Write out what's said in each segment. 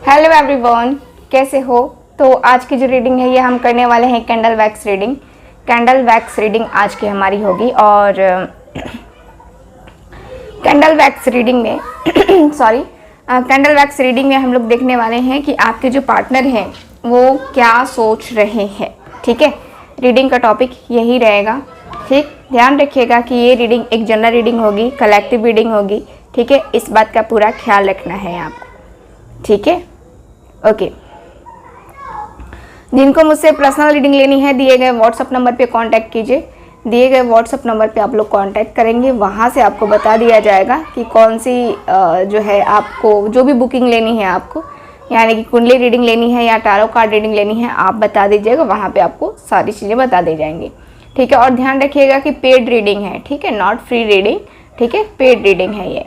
Hello everyone, कैसे हो। तो आज की जो रीडिंग है ये हम करने वाले हैं candle wax reading. Candle wax reading आज की हमारी होगी और कैंडल वैक्स रीडिंग में कैंडल वैक्स रीडिंग में हम लोग देखने वाले हैं कि आपके जो पार्टनर हैं वो क्या सोच रहे हैं। ठीक है, रीडिंग का टॉपिक यही रहेगा। ठीक, ध्यान रखिएगा कि ये रीडिंग एक जनरल रीडिंग होगी, कलेक्टिव रीडिंग होगी। ठीक है, इस बात का पूरा ख्याल रखना है आपको। ठीक है, ओके। जिनको मुझसे पर्सनल रीडिंग लेनी है दिए गए व्हाट्सअप नंबर पे कांटेक्ट कीजिए। दिए गए व्हाट्सअप नंबर पे आप लोग कांटेक्ट करेंगे, वहाँ से आपको बता दिया जाएगा कि कौन सी जो है आपको जो भी बुकिंग लेनी है आपको, यानी कि कुंडली रीडिंग लेनी है या टारो कार्ड रीडिंग लेनी है, आप बता दीजिएगा। वहाँ पे आपको सारी चीज़ें बता दी जाएंगी। ठीक है, और ध्यान रखिएगा कि पेड रीडिंग है। ठीक है, नॉट फ्री रीडिंग। ठीक है, पेड रीडिंग है ये।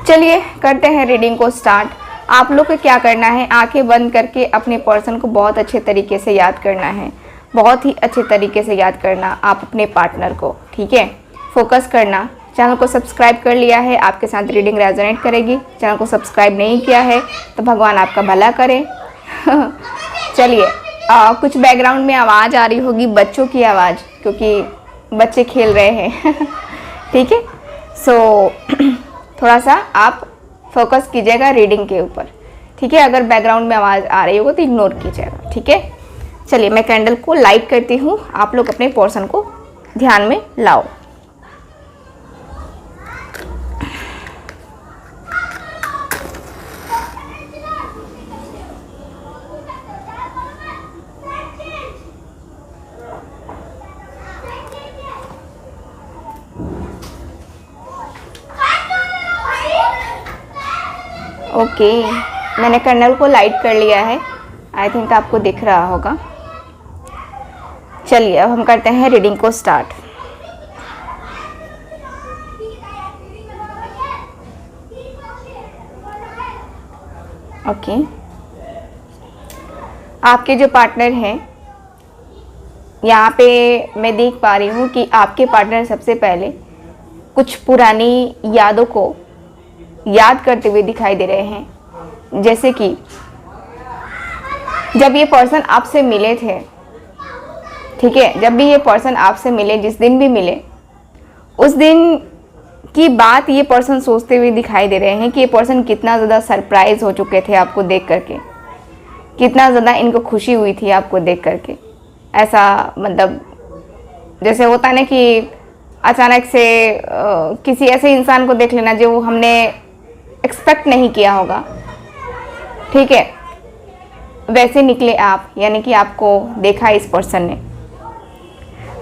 चलिए करते हैं रीडिंग को स्टार्ट। आप लोग को क्या करना है, आंखें बंद करके अपने पर्सन को बहुत अच्छे तरीके से याद करना है। बहुत ही अच्छे तरीके से याद करना आप अपने पार्टनर को। ठीक है, फोकस करना। चैनल को सब्सक्राइब कर लिया है, आपके साथ रीडिंग रेजोनेट करेगी। चैनल को सब्सक्राइब नहीं किया है तो भगवान आपका भला करे। चलिए, कुछ बैकग्राउंड में आवाज़ आ रही होगी, बच्चों की आवाज़, क्योंकि बच्चे खेल रहे हैं। ठीक है, सो थोड़ा सा आप फोकस कीजिएगा रीडिंग के ऊपर। ठीक है, अगर बैकग्राउंड में आवाज़ आ रही होगी तो इग्नोर कीजिएगा। ठीक है, चलिए मैं कैंडल को लाइट करती हूँ, आप लोग अपने पर्सन को ध्यान में लाओ। ओके, मैंने कैंडल को लाइट कर लिया है। आई थिंक आपको दिख रहा होगा। चलिए अब हम करते हैं रीडिंग को स्टार्ट। ओके, आपके जो पार्टनर हैं, यहाँ पे मैं देख पा रही हूँ कि आपके पार्टनर सबसे पहले कुछ पुरानी यादों को याद करते हुए दिखाई दे रहे हैं। जैसे कि जब ये पर्सन आपसे मिले थे, ठीक है, जब भी ये पर्सन आपसे मिले, जिस दिन भी मिले, उस दिन की बात ये पर्सन सोचते हुए दिखाई दे रहे हैं कि ये पर्सन कितना ज़्यादा सरप्राइज हो चुके थे आपको देख करके, कितना ज़्यादा इनको खुशी हुई थी आपको देख करके। ऐसा मतलब जैसे होता ना कि अचानक से किसी ऐसे इंसान को देख लेना जो हमने एक्सपेक्ट नहीं किया होगा। ठीक है, वैसे निकले आप, यानी कि आपको देखा इस पर्सन ने,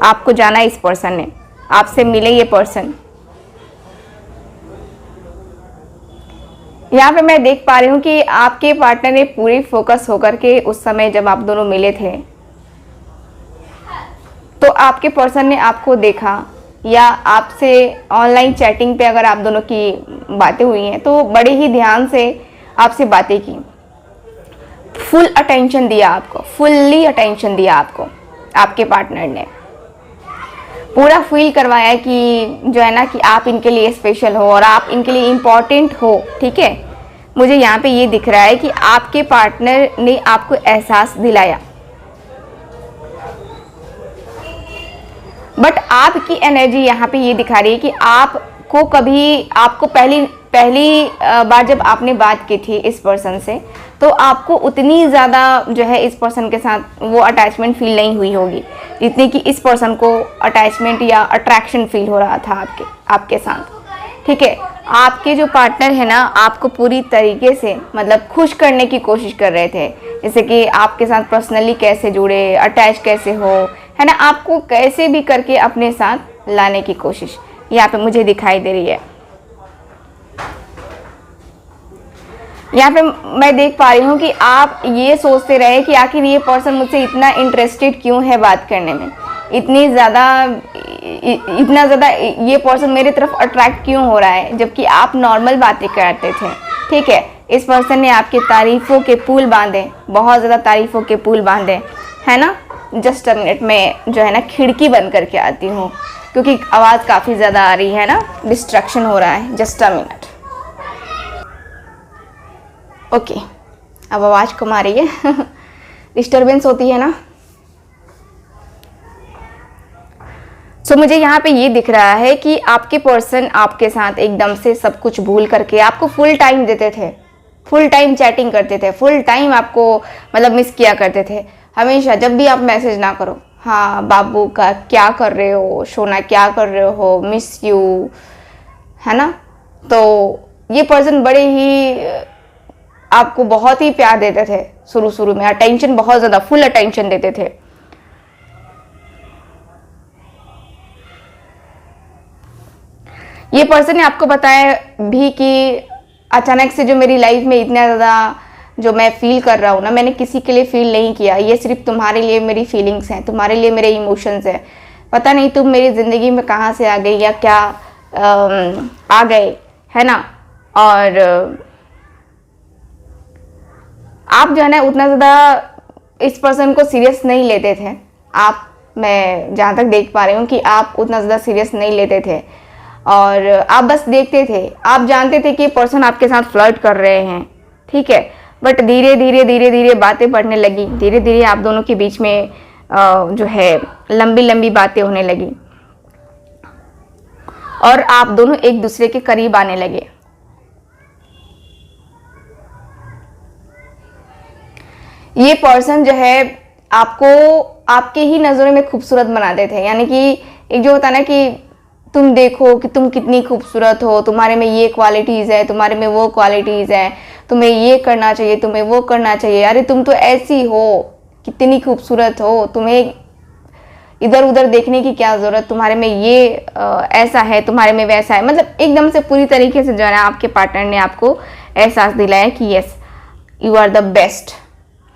आपको जाना इस पर्सन ने, आपसे मिले ये पर्सन। यहाँ पे मैं देख पा रही हूँ कि आपके पार्टनर ने पूरी फोकस होकर के उस समय जब आप दोनों मिले थे तो आपके पर्सन ने आपको देखा, या आपसे ऑनलाइन चैटिंग पे अगर आप दोनों की बातें हुई हैं तो बड़े ही ध्यान से आपसे बातें की, फुल अटेंशन दिया आपको, फुल्ली अटेंशन दिया आपको। आपके पार्टनर ने पूरा फील करवाया कि जो है ना कि आप इनके लिए स्पेशल हो और आप इनके लिए इम्पॉर्टेंट हो। ठीक है, मुझे यहाँ पे ये दिख रहा है कि आपके पार्टनर ने आपको एहसास दिलाया, बट आपकी एनर्जी यहाँ पे ये दिखा रही है कि आपको पहली बार जब आपने बात की थी इस पर्सन से तो आपको उतनी ज़्यादा जो है इस पर्सन के साथ वो अटैचमेंट फील नहीं हुई होगी जितनी कि इस पर्सन को अटैचमेंट या अट्रैक्शन फील हो रहा था आपके साथ। ठीक है, आपके जो पार्टनर है ना आपको पूरी तरीके से मतलब खुश करने की कोशिश कर रहे थे, जैसे कि आपके साथ पर्सनली कैसे जुड़े, अटैच कैसे हो, है ना, आपको कैसे भी करके अपने साथ लाने की कोशिश यहाँ पे मुझे दिखाई दे रही है। यहाँ पे मैं देख पा रही हूँ कि आप ये सोचते रहे कि आखिर ये पर्सन मुझसे इतना इंटरेस्टेड क्यों है बात करने में, इतना ज़्यादा ये पर्सन मेरी तरफ अट्रैक्ट क्यों हो रहा है, जबकि आप नॉर्मल बातें करते थे। ठीक है, इस पर्सन ने आपके तारीफ़ों के पुल बांधे, बहुत ज़्यादा तारीफ़ों के पुल बांधे, है ना। जस्ट अ मिनट में जो है ना खिड़की बंद करके आती हूँ क्योंकि आवाज़ काफ़ी ज़्यादा आ रही है ना, डिस्ट्रैक्शन हो रहा है। Just a minute. ओके, अब आवाज़ कम आ रही है डिस्टरबेंस होती है ना। सो मुझे यहाँ पे ये दिख रहा है कि आपके पर्सन आपके साथ एकदम से सब कुछ भूल करके आपको फुल टाइम देते थे, फुल टाइम चैटिंग करते थे, फुल टाइम आपको मतलब मिस किया करते थे। हमेशा जब भी आप मैसेज ना करो, हाँ बाबू का क्या कर रहे हो, सोना क्या कर रहे हो, मिस यू, है ना। तो ये पर्सन बड़े ही आपको बहुत ही प्यार देते थे शुरू शुरू में, अटेंशन बहुत ज़्यादा, फुल अटेंशन देते थे। ये पर्सन ने आपको बताया भी कि अचानक से जो मेरी लाइफ में इतना ज़्यादा जो मैं फील कर रहा हूँ ना, मैंने किसी के लिए फील नहीं किया, ये सिर्फ तुम्हारे लिए मेरी फीलिंग्स हैं, तुम्हारे लिए मेरे इमोशंस हैं। पता नहीं तुम मेरी ज़िंदगी में कहाँ से आ गई या क्या आ गए, है ना। और आप जो है ना उतना ज़्यादा इस पर्सन को सीरियस नहीं लेते थे आप, मैं जहाँ तक देख पा रही हूँ कि आप उतना ज़्यादा सीरियस नहीं लेते थे और आप बस देखते थे। आप जानते थे कि ये पर्सन आपके साथ फ्लर्ट कर रहे हैं, ठीक है, बट धीरे धीरे धीरे धीरे बातें बढ़ने लगी, धीरे धीरे आप दोनों के बीच में जो है लंबी लंबी बातें होने लगी और आप दोनों एक दूसरे के करीब आने लगे। ये पर्सन जो है आपको आपके ही नज़रों में खूबसूरत बनाते थे, यानी कि एक जो होता है ना कि तुम देखो कि तुम कितनी खूबसूरत हो, तुम्हारे में ये क्वालिटीज़ है, तुम्हारे में वो क्वालिटीज़ है, तुम्हें ये करना चाहिए, तुम्हें वो करना चाहिए, अरे तुम तो ऐसी हो, कितनी खूबसूरत हो, तुम्हें इधर उधर देखने की क्या ज़रूरत, तुम्हारे में ये ऐसा है, तुम्हारे में वैसा है। मतलब एकदम से पूरी तरीके से जो है ना आपके पार्टनर ने आपको एहसास दिलाया कि yes you are the best,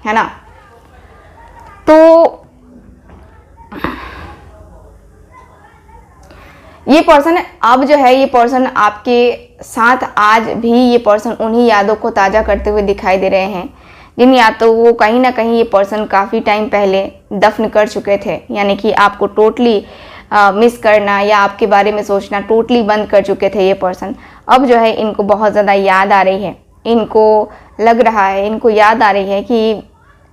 है ना। तो ये पर्सन अब जो है, ये पर्सन आपके साथ आज भी ये पर्सन उन्हीं यादों को ताज़ा करते हुए दिखाई दे रहे हैं जिन यादों को कहीं ना कहीं ये पर्सन काफ़ी टाइम पहले दफन कर चुके थे, यानी कि आपको टोटली मिस करना या आपके बारे में सोचना टोटली बंद कर चुके थे ये पर्सन। अब जो है इनको बहुत ज़्यादा याद आ रही है, इनको लग रहा है, इनको याद आ रही है कि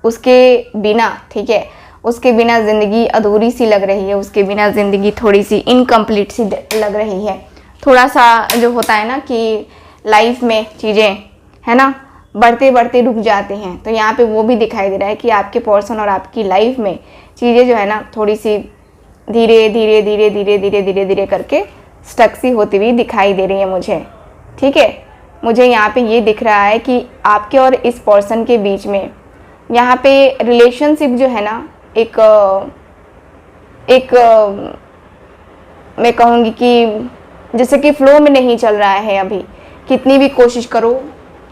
उसके बिना, ठीक है, उसके बिना ज़िंदगी अधूरी सी लग रही है, उसके बिना ज़िंदगी थोड़ी सी इनकम्प्लीट सी लग रही है। थोड़ा सा जो होता है ना कि लाइफ में चीज़ें, है ना, बढ़ते बढ़ते रुक जाते हैं, तो यहाँ पे वो भी दिखाई दे रहा है कि आपके पर्सन और आपकी लाइफ में चीज़ें जो है ना थोड़ी सी धीरे धीरे धीरे धीरे धीरे धीरे धीरे करके स्टक सी होती हुई दिखाई दे रही है मुझे, ठीक है। मुझे यहाँ पे ये दिख रहा है कि आपके और इस पर्सन के बीच में यहाँ पे रिलेशनशिप जो है ना एक मैं कहूँगी कि जैसे कि फ्लो में नहीं चल रहा है अभी, कितनी भी कोशिश करो।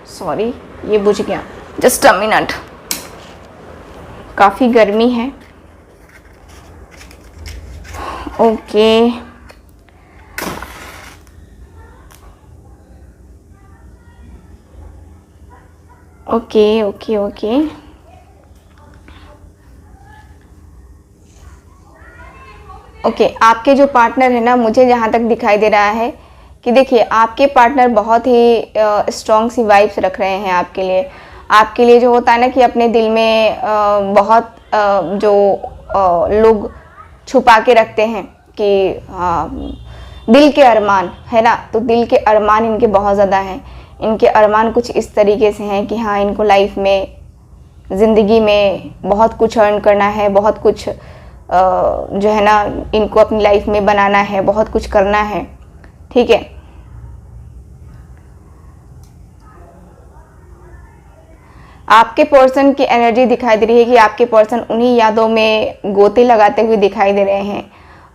सॉरी, ये बुझ गया, जस्ट अ मिनट, काफ़ी गर्मी है। Okay, okay okay okay okay आपके जो पार्टनर है ना, मुझे जहाँ तक दिखाई दे रहा है कि देखिए आपके पार्टनर बहुत ही स्ट्रॉन्ग सी वाइब्स रख रहे हैं आपके लिए जो होता है ना कि अपने दिल में बहुत जो लोग छुपा के रखते हैं कि दिल के अरमान, है ना, तो दिल के अरमान इनके बहुत ज़्यादा हैं। इनके अरमान कुछ इस तरीके से हैं कि हाँ, इनको लाइफ में, ज़िंदगी में बहुत कुछ अर्न करना है, बहुत कुछ जो है ना इनको अपनी लाइफ में बनाना है, बहुत कुछ करना है, ठीक है। आपके पर्सन की एनर्जी दिखाई दे रही है कि आपके पर्सन उन्हीं यादों में गोते लगाते हुए दिखाई दे रहे हैं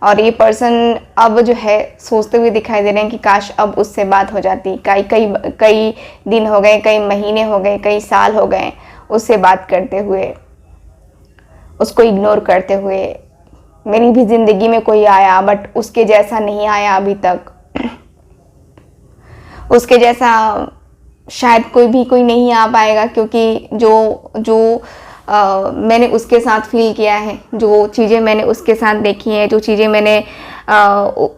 और ये पर्सन अब जो है सोचते हुए दिखाई दे रहे हैं कि काश अब उससे बात हो जाती। कई दिन हो गए, कई महीने हो गए, कई साल हो गए उससे बात करते हुए, उसको इग्नोर करते हुए। मेरी भी ज़िंदगी में कोई आया बट उसके जैसा नहीं आया अभी तक, उसके जैसा शायद कोई नहीं आ पाएगा, क्योंकि जो मैंने उसके साथ फील किया है, जो चीज़ें मैंने उसके साथ देखी हैं, जो चीज़ें मैंने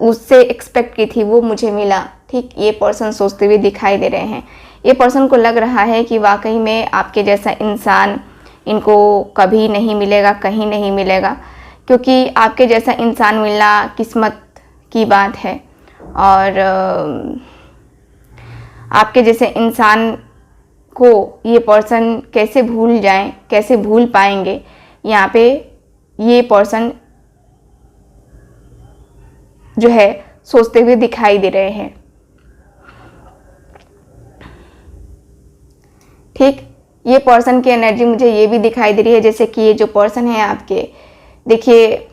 उससे एक्सपेक्ट की थी वो मुझे मिला, ठीक। ये पर्सन सोचते हुए दिखाई दे रहे हैं। ये पर्सन को लग रहा है कि वाकई में आपके जैसा इंसान इनको कभी नहीं मिलेगा, कहीं नहीं मिलेगा, क्योंकि आपके जैसा इंसान मिलना किस्मत की बात है। और आपके जैसे इंसान को ये पर्सन कैसे भूल जाएं, कैसे भूल पाएंगे, यहाँ पे ये पर्सन जो है सोचते हुए दिखाई दे रहे हैं। ठीक, ये पर्सन की एनर्जी मुझे ये भी दिखाई दे रही है जैसे कि ये जो पर्सन है आपके, देखिए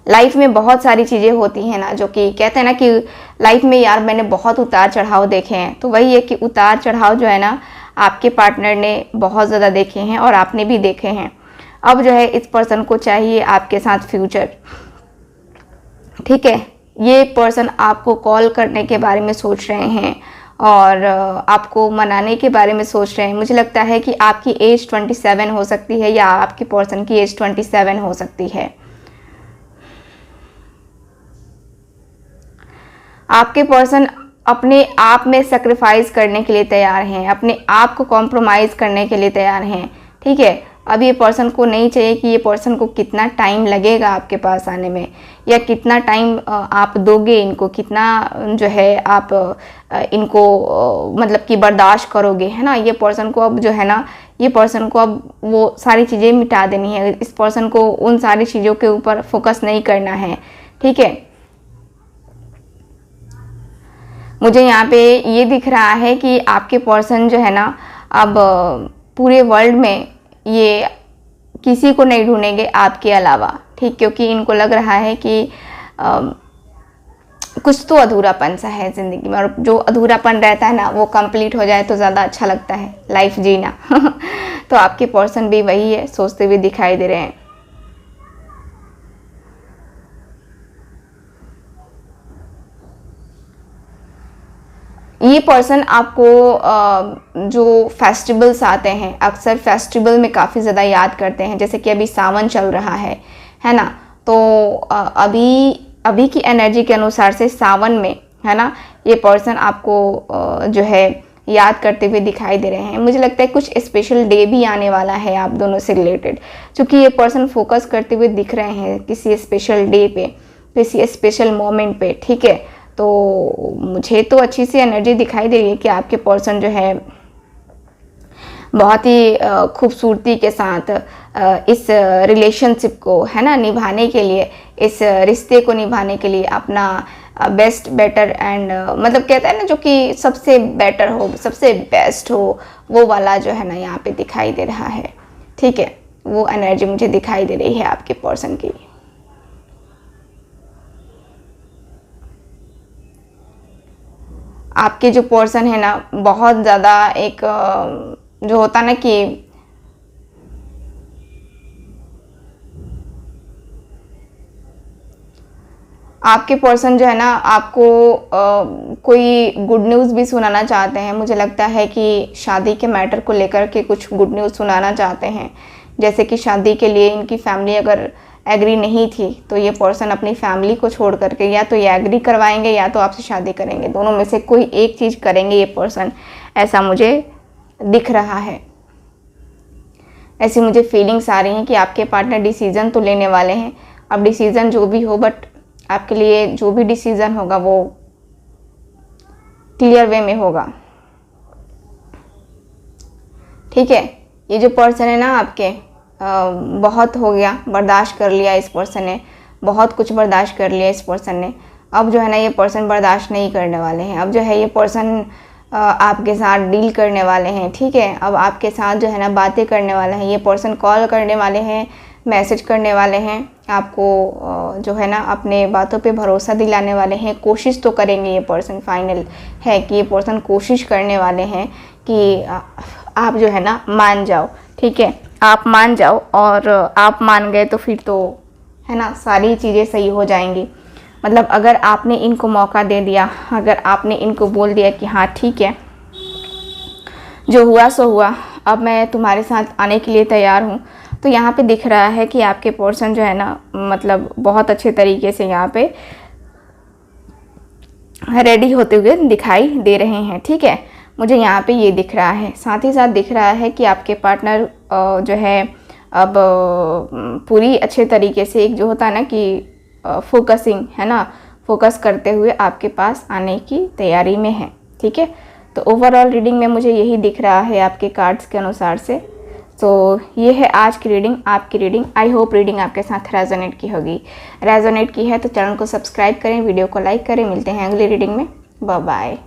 लाइफ में बहुत सारी चीज़ें होती हैं ना, जो कि कहते हैं ना कि लाइफ में यार मैंने बहुत उतार चढ़ाव देखे हैं, तो वही है कि उतार चढ़ाव जो है ना आपके पार्टनर ने बहुत ज़्यादा देखे हैं और आपने भी देखे हैं। अब जो है इस पर्सन को चाहिए आपके साथ फ्यूचर। ठीक है, ये पर्सन आपको कॉल करने के बारे में सोच रहे हैं और आपको मनाने के बारे में सोच रहे हैं। मुझे लगता है कि आपकी एज 27 हो सकती है या आपके पर्सन की एज 27 हो सकती है। आपके पर्सन अपने आप में सेक्रीफाइस करने के लिए तैयार हैं, अपने आप को कॉम्प्रोमाइज़ करने के लिए तैयार हैं। ठीक है, अब ये पर्सन को नहीं चाहिए कि ये पर्सन को कितना टाइम लगेगा आपके पास आने में, या कितना टाइम आप दोगे इनको, कितना जो है आप इनको मतलब कि बर्दाश्त करोगे, है ना। ये पर्सन को अब जो है ना, ये पर्सन को अब वो सारी चीज़ें मिटा देनी है। इस पर्सन को उन सारी चीज़ों के ऊपर फोकस नहीं करना है। ठीक है, मुझे यहाँ पे ये दिख रहा है कि आपके पर्सन जो है ना अब पूरे वर्ल्ड में ये किसी को नहीं ढूंढेंगे आपके अलावा। ठीक, क्योंकि इनको लग रहा है कि कुछ तो अधूरापन सा है ज़िंदगी में, और जो अधूरापन रहता है ना वो कंप्लीट हो जाए तो ज़्यादा अच्छा लगता है लाइफ जीना। तो आपके पर्सन भी वही है, सोचते हुए दिखाई दे रहे हैं। ये पर्सन आपको जो फेस्टिवल्स आते हैं, अक्सर फेस्टिवल में काफ़ी ज़्यादा याद करते हैं। जैसे कि अभी सावन चल रहा है ना, तो अभी की एनर्जी के अनुसार से सावन में, है ना, ये पर्सन आपको जो है याद करते हुए दिखाई दे रहे हैं। मुझे लगता है कुछ स्पेशल डे भी आने वाला है आप दोनों से रिलेटेड, क्योंकि ये पर्सन फोकस करते हुए दिख रहे हैं किसी स्पेशल डे पे, किसी स्पेशल मोमेंट पे। ठीक है, तो मुझे तो अच्छी सी एनर्जी दिखाई दे रही है कि आपके पर्सन जो है बहुत ही खूबसूरती के साथ इस रिलेशनशिप को, है ना, निभाने के लिए, इस रिश्ते को निभाने के लिए अपना बेस्ट, बेटर एंड मतलब कहते हैं ना जो कि सबसे बेटर हो, सबसे बेस्ट हो, वो वाला जो है ना यहाँ पे दिखाई दे रहा है। ठीक है, वो एनर्जी मुझे दिखाई दे रही है आपके पर्सन की। आपके जो पर्सन है ना बहुत ज़्यादा एक जो होता ना कि आपके पर्सन जो है ना आपको कोई गुड न्यूज़ भी सुनाना चाहते हैं। मुझे लगता है कि शादी के मैटर को लेकर के कुछ गुड न्यूज़ सुनाना चाहते हैं। जैसे कि शादी के लिए इनकी फैमिली अगर एग्री नहीं थी तो ये पर्सन अपनी फैमिली को छोड़ करके या तो ये एग्री करवाएंगे या तो आपसे शादी करेंगे, दोनों में से कोई एक चीज़ करेंगे ये पर्सन, ऐसा मुझे दिख रहा है। ऐसी मुझे फीलिंग्स आ रही हैं कि आपके पार्टनर डिसीज़न तो लेने वाले हैं। अब डिसीज़न जो भी हो, बट आपके लिए जो भी डिसीज़न होगा वो क्लियर वे में होगा। ठीक है, ये जो पर्सन है ना आपके बहुत हो गया, बर्दाश्त कर लिया इस पर्सन ने, बहुत कुछ बर्दाश्त कर लिया इस पर्सन ने। अब जो है ना ये पर्सन बर्दाश्त नहीं करने वाले हैं। अब जो है ये पर्सन आपके साथ डील करने वाले हैं। ठीक है, अब आपके साथ जो है ना बातें करने वाले हैं। ये पर्सन कॉल करने वाले हैं, मैसेज करने वाले हैं, आपको जो है ना अपने बातों पे भरोसा दिलाने वाले हैं। कोशिश तो करेंगे ये पर्सन, फाइनल है कि ये पर्सन कोशिश करने वाले हैं कि आप जो है ना मान जाओ। ठीक है, आप मान जाओ, और आप मान गए तो फिर तो है ना सारी चीज़ें सही हो जाएंगी। मतलब अगर आपने इनको मौका दे दिया, अगर आपने इनको बोल दिया कि हाँ ठीक है, जो हुआ सो हुआ, अब मैं तुम्हारे साथ आने के लिए तैयार हूँ, तो यहाँ पे दिख रहा है कि आपके पर्सन जो है ना मतलब बहुत अच्छे तरीके से यहाँ पे रेडी होते हुए दिखाई दे रहे हैं। ठीक है, मुझे यहाँ पे ये दिख रहा है। साथ ही साथ दिख रहा है कि आपके पार्टनर जो है अब पूरी अच्छे तरीके से, एक जो होता है ना कि फोकसिंग है ना, फोकस करते हुए आपके पास आने की तैयारी में है। ठीक है, तो ओवरऑल रीडिंग में मुझे यही दिख रहा है आपके कार्ड्स के अनुसार से। तो ये है आज की रीडिंग, आपकी रीडिंग। आई होप रीडिंग आपके साथ रेजोनेट की होगी। रेजोनेट की है तो चैनल को सब्सक्राइब करें, वीडियो को लाइक करें। मिलते हैं अगली रीडिंग में। Bye bye.